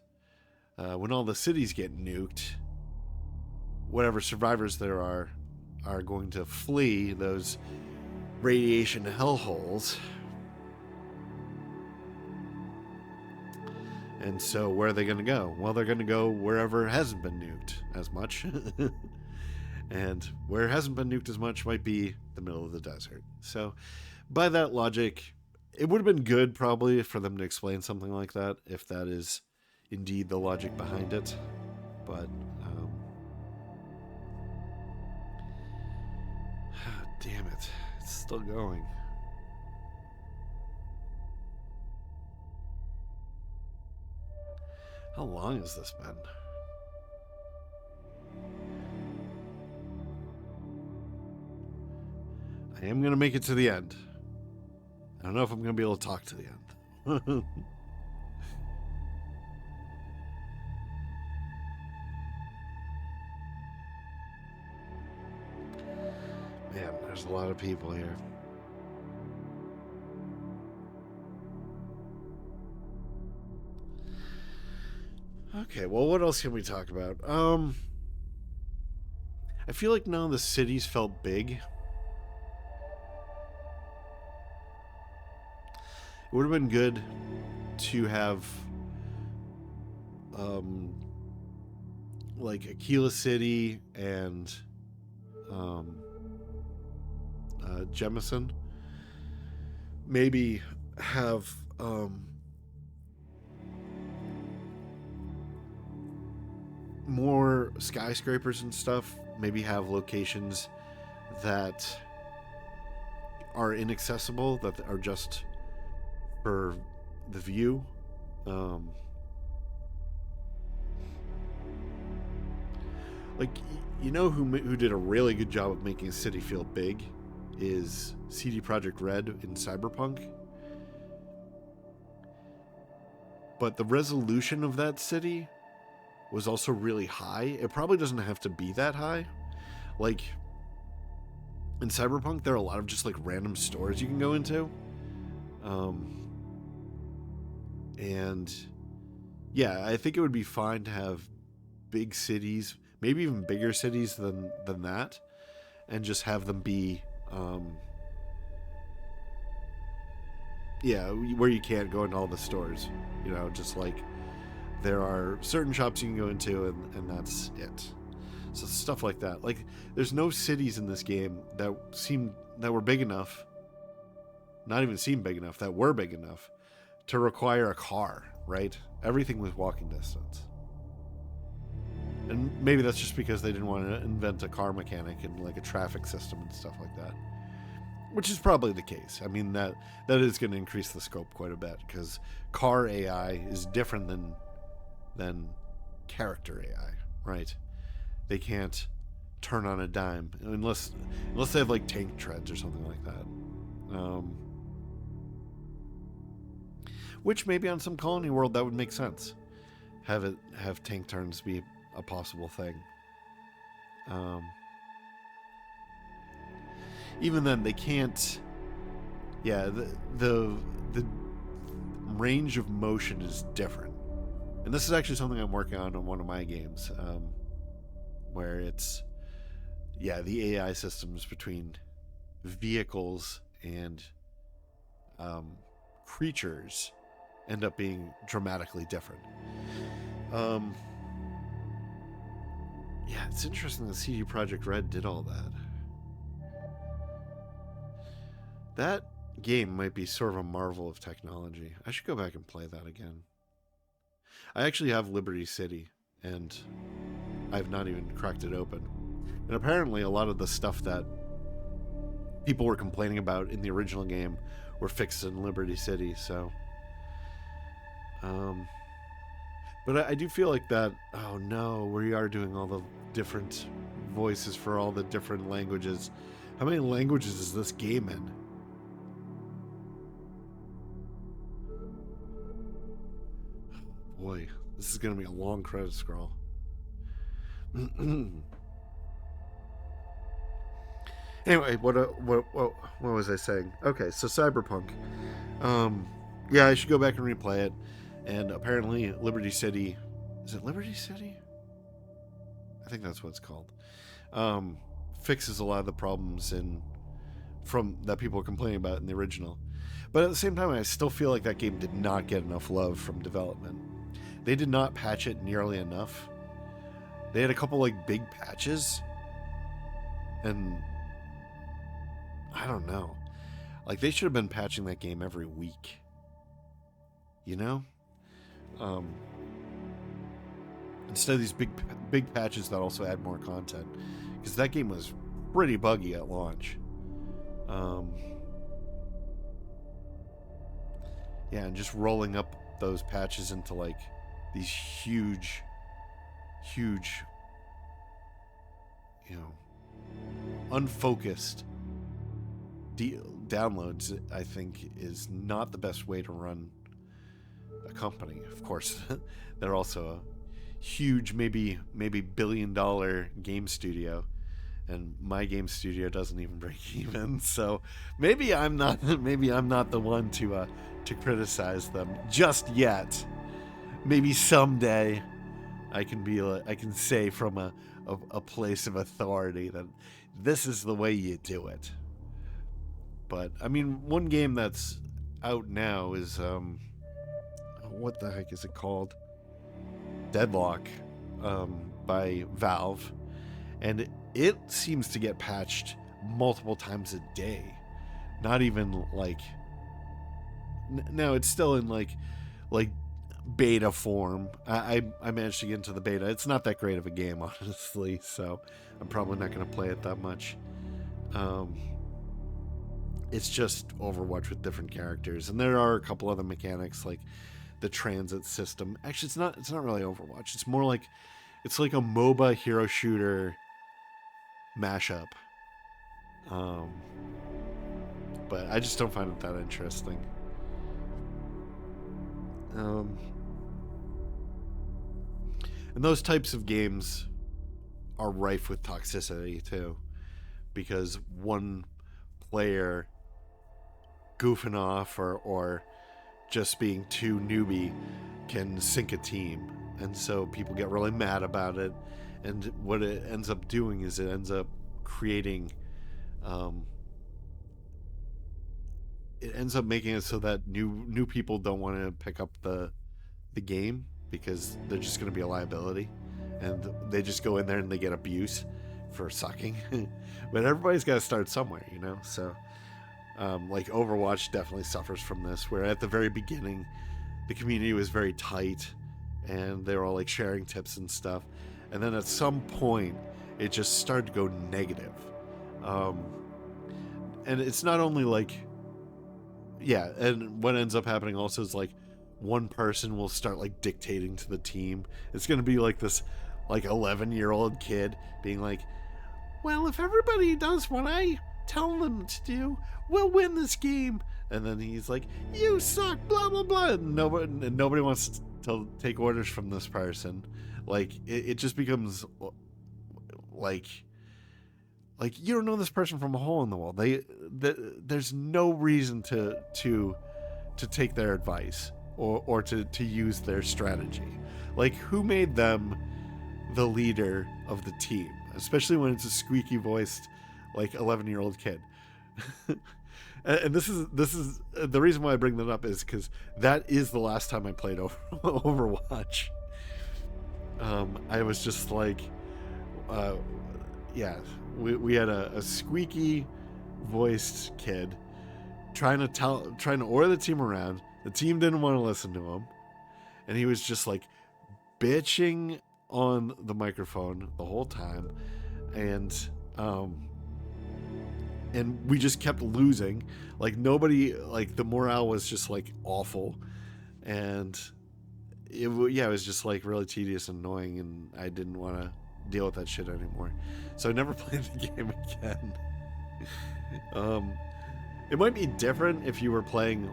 when all the cities get nuked, whatever survivors there are going to flee those radiation hellholes. And so where are they going to go? Well, they're going to go wherever hasn't been nuked as much. And where it hasn't been nuked as much might be the middle of the desert. So by that logic, it would have been good probably for them to explain something like that, if that is indeed the logic behind it. But damn it, it's still going. How long has this been? I am going to make it to the end. I don't know if I'm going to be able to talk to the end. Man, there's a lot of people here. Okay, well, what else can we talk about? I feel like none of the cities felt big. It would have been good to have like Aquila City and Jemison. Maybe have more skyscrapers and stuff. Maybe have locations that are inaccessible, that are just for the view. Like, you know who did a really good job of making a city feel big is CD Projekt Red in Cyberpunk. But the resolution of that city was also really high. It probably doesn't have to be that high. Like, in Cyberpunk, there are a lot of just, like, random stores you can go into. And, yeah, I think it would be fine to have big cities, maybe even bigger cities than that, and just have them be, where you can't go into all the stores. You know, just like there are certain shops you can go into, and that's it. So stuff like that. Like, there's no cities in this game that were big enough, not even seem big enough, that were big enough to require a car, right? Everything was walking distance. And maybe that's just because they didn't want to invent a car mechanic and like a traffic system and stuff like that. Which is probably the case. I mean, that is going to increase the scope quite a bit, because car AI is different than character AI, right? They can't turn on a dime unless they have like tank treads or something like that. Which maybe on some colony world that would make sense. Have tank turns be a possible thing. Even then, they can't. Yeah, the range of motion is different, and this is actually something I'm working on one of my games, where it's the AI systems between vehicles and creatures end up being dramatically different. It's interesting that CD Projekt Red did all that. That game might be sort of a marvel of technology. I should go back and play that again. I actually have Liberty City, and I've not even cracked it open. And apparently a lot of the stuff that people were complaining about in the original game were fixed in Liberty City, so... But I do feel like that... Oh no, we are doing all the different voices for all the different languages. How many languages is this game in? Boy, this is going to be a long credit scroll. Anyway, what was I saying? Okay, so Cyberpunk. I should go back and replay it. And apparently Liberty City... Is it Liberty City? I think that's what it's called. Fixes a lot of the problems from that people were complaining about in the original. But at the same time, I still feel like that game did not get enough love from development. They did not patch it nearly enough. They had a couple like big patches, and I don't know. Like, they should have been patching that game every week. You know? Instead of these big patches that also add more content, because that game was pretty buggy at launch. And just rolling up those patches into like these huge, unfocused downloads, I think, is not the best way to run a company. Of course, they're also a huge, maybe $1 billion game studio, and my game studio doesn't even break even. So maybe I'm not the one to criticize them just yet. Maybe someday I can say from a place of authority that this is the way you do it. But I mean, one game that's out now is what the heck is it called? Deadlock, by Valve, and it seems to get patched multiple times a day. Not even like no, it's still in like beta form. I managed to get into the beta. It's not that great of a game, honestly, so I'm probably not going to play it that much. it's just Overwatch with different characters, and there are a couple other mechanics like the transit system. Actually, it's not really Overwatch. It's more like it's like a MOBA hero shooter mashup. But I just don't find it that interesting. And those types of games are rife with toxicity too, because one player goofing off or just being too newbie can sink a team, and so people get really mad about it. And what it ends up doing is it ends up creating it ends up making it so that new people don't want to pick up the game because they're just going to be a liability, and they just go in there and they get abuse for sucking. But everybody's got to start somewhere, you know. So like Overwatch definitely suffers from this, where at the very beginning the community was very tight and they were all like sharing tips and stuff, and then at some point it just started to go negative. And it's not only like, yeah, and what ends up happening also is like one person will start like dictating to the team. It's going to be like this like 11-year-old kid being like, well, if everybody does what I tell them to do, we'll win this game. And then he's like, you suck, blah blah blah, and nobody wants to take orders from this person. Like it just becomes like you don't know this person from a hole in the wall. There's no reason to take their advice or to use their strategy. Like, who made them the leader of the team, especially when it's a squeaky voiced like 11-year-old kid? And this is the reason why I bring that up is because that is the last time I played Overwatch. I was just like, yeah, we had a squeaky voiced kid trying to order the team around. The team didn't want to listen to him, and he was just like bitching on the microphone the whole time, and we just kept losing. Like, nobody, like, the morale was just like awful, and it was just like really tedious and annoying, and I didn't want to deal with that shit anymore, so I never played the game again. It might be different if you were playing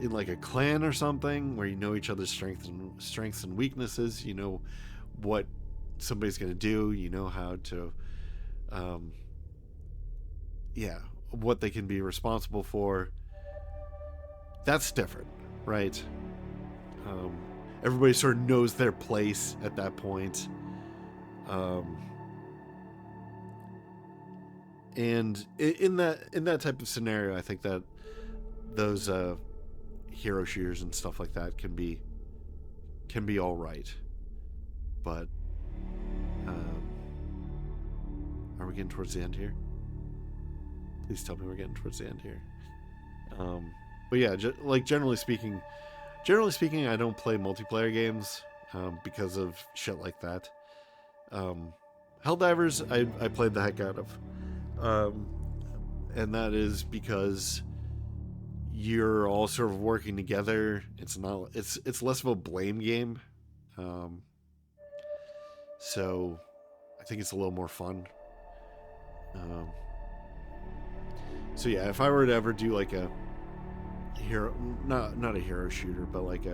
in like a clan or something where you know each other's strengths and weaknesses. You know what somebody's going to do. You know how to, what they can be responsible for. That's different, right? Everybody sort of knows their place at that point. And in that type of scenario, I think that those hero shooters and stuff like that can be all right. But are we getting towards the end here? Please tell me we're getting towards the end here. But yeah, like generally speaking, I don't play multiplayer games because of shit like that. Helldivers, I played the heck out of. And that is because you're all sort of working together. It's less of a blame game. So I think it's a little more fun. So yeah, if I were to ever do like a hero, not a hero shooter, but like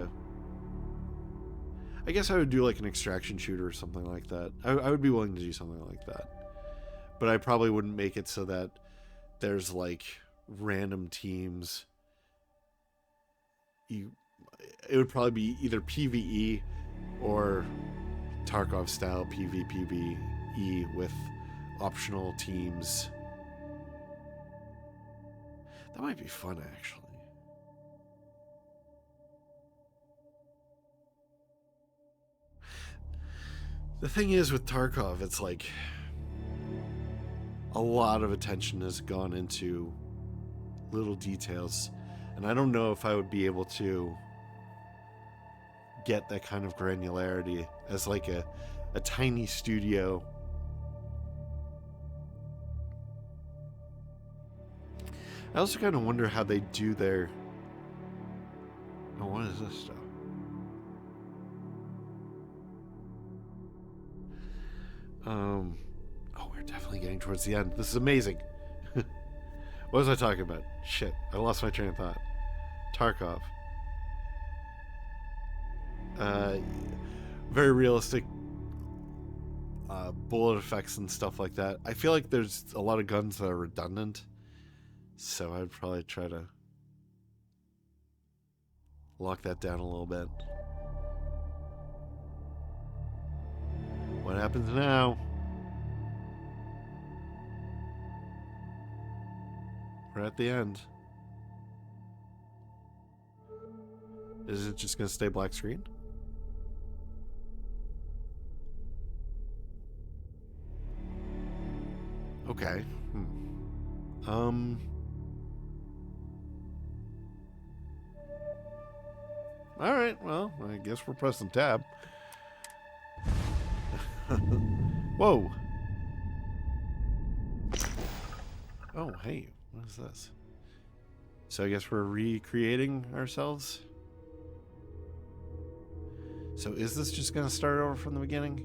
I guess I would do like an extraction shooter or something like that. I would be willing to do something like that. But I probably wouldn't make it so that there's like random teams. It would probably be either PvE or Tarkov style PvPvE with optional teams. That might be fun, actually. The thing is with Tarkov, it's like a lot of attention has gone into little details, and I don't know if I would be able to get that kind of granularity as like a tiny studio. I also kind of wonder how they do their... Oh, what is this stuff? Oh, we're definitely getting towards the end. This is amazing. What was I talking about? Shit, I lost my train of thought. Tarkov. Very realistic bullet effects and stuff like that. I feel like there's a lot of guns that are redundant, so I'd probably try to lock that down a little bit. What happens now? We're at the end. Is it just gonna stay black screen? Okay. Alright, well, I guess we're pressing tab. Whoa. Oh, hey, what is this? So I guess we're recreating ourselves? So is this just gonna start over from the beginning?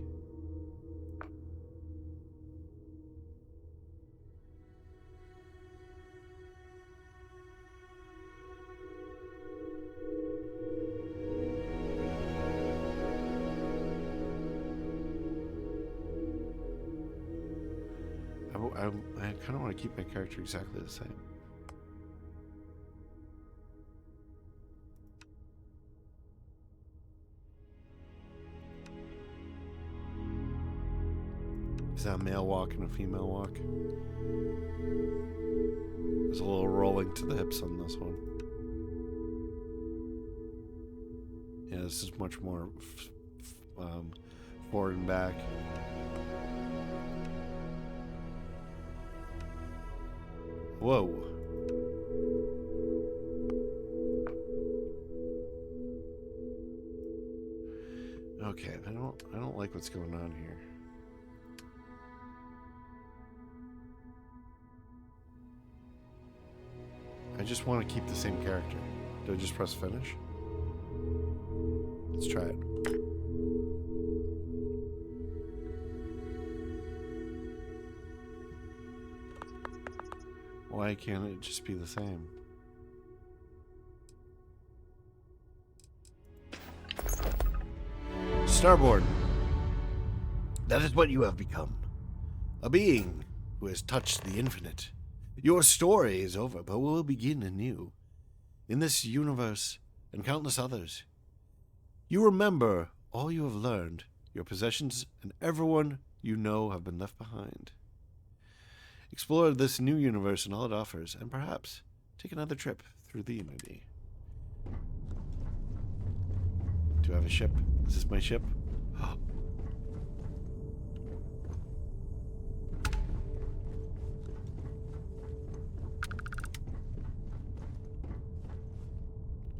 I kind of want to keep my character exactly the same. Is that a male walk and a female walk? There's a little rolling to the hips on this one. Yeah, this is much more forward and back. Whoa. Okay, I don't like what's going on here. I just want to keep the same character. Do I just press finish? Let's try it. Why can't it just be the same? Starborn. That is what you have become. A being who has touched the infinite. Your story is over, but we'll begin anew. In this universe and countless others. You remember all you have learned. Your possessions and everyone you know have been left behind. Explore this new universe and all it offers, and perhaps take another trip through the Unity. Do I have a ship? Is this my ship?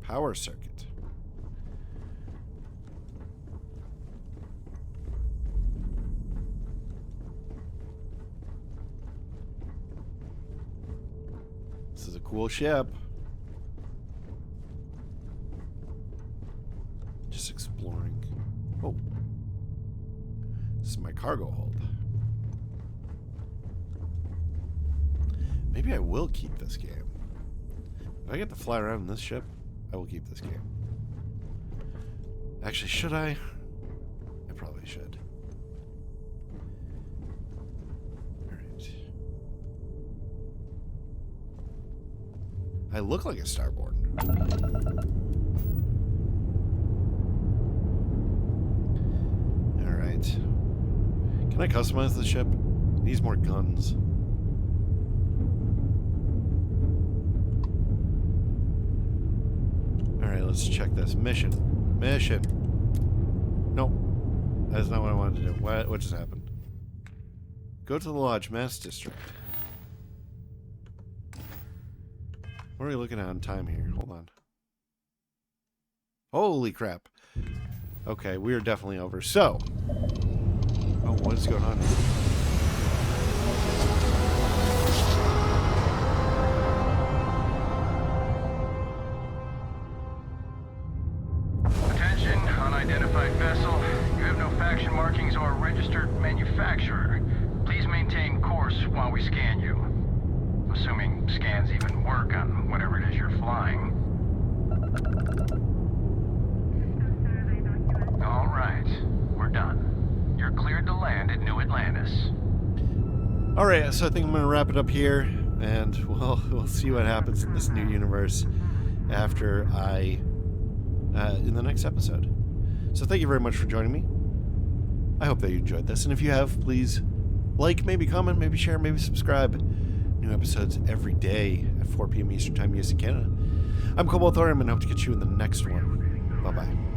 Power circuit. This is a cool ship. Just exploring. Oh. This is my cargo hold. Maybe I will keep this game. If I get to fly around in this ship, I will keep this game. Actually, should I? I probably should. Alright. I look like a Starborn. Alright. Can I customize the ship? It needs more guns. Alright, let's check this. Mission. Mission. Nope. That's not what I wanted to do. What just happened? Go to the Lodge Mass District. What are we looking at on time here? Hold on. Holy crap. Okay, we are definitely over. So. Oh, what is going on here? Oh, unidentified vessel. You have no faction markings or registered manufacturer. Please maintain course while we scan you. Assuming scans even work on whatever it is you're flying. All right, we're done. You're cleared to land at New Atlantis. All right, so I think I'm going to wrap it up here, and we'll see what happens in this new universe after in the next episode. So thank you very much for joining me. I hope that you enjoyed this, and if you have, please like, maybe comment, maybe share, maybe subscribe. New episodes every day at 4 p.m. Eastern Time, US and Canada. I'm Cobalt Thorium, and I hope to catch you in the next one. Bye-bye.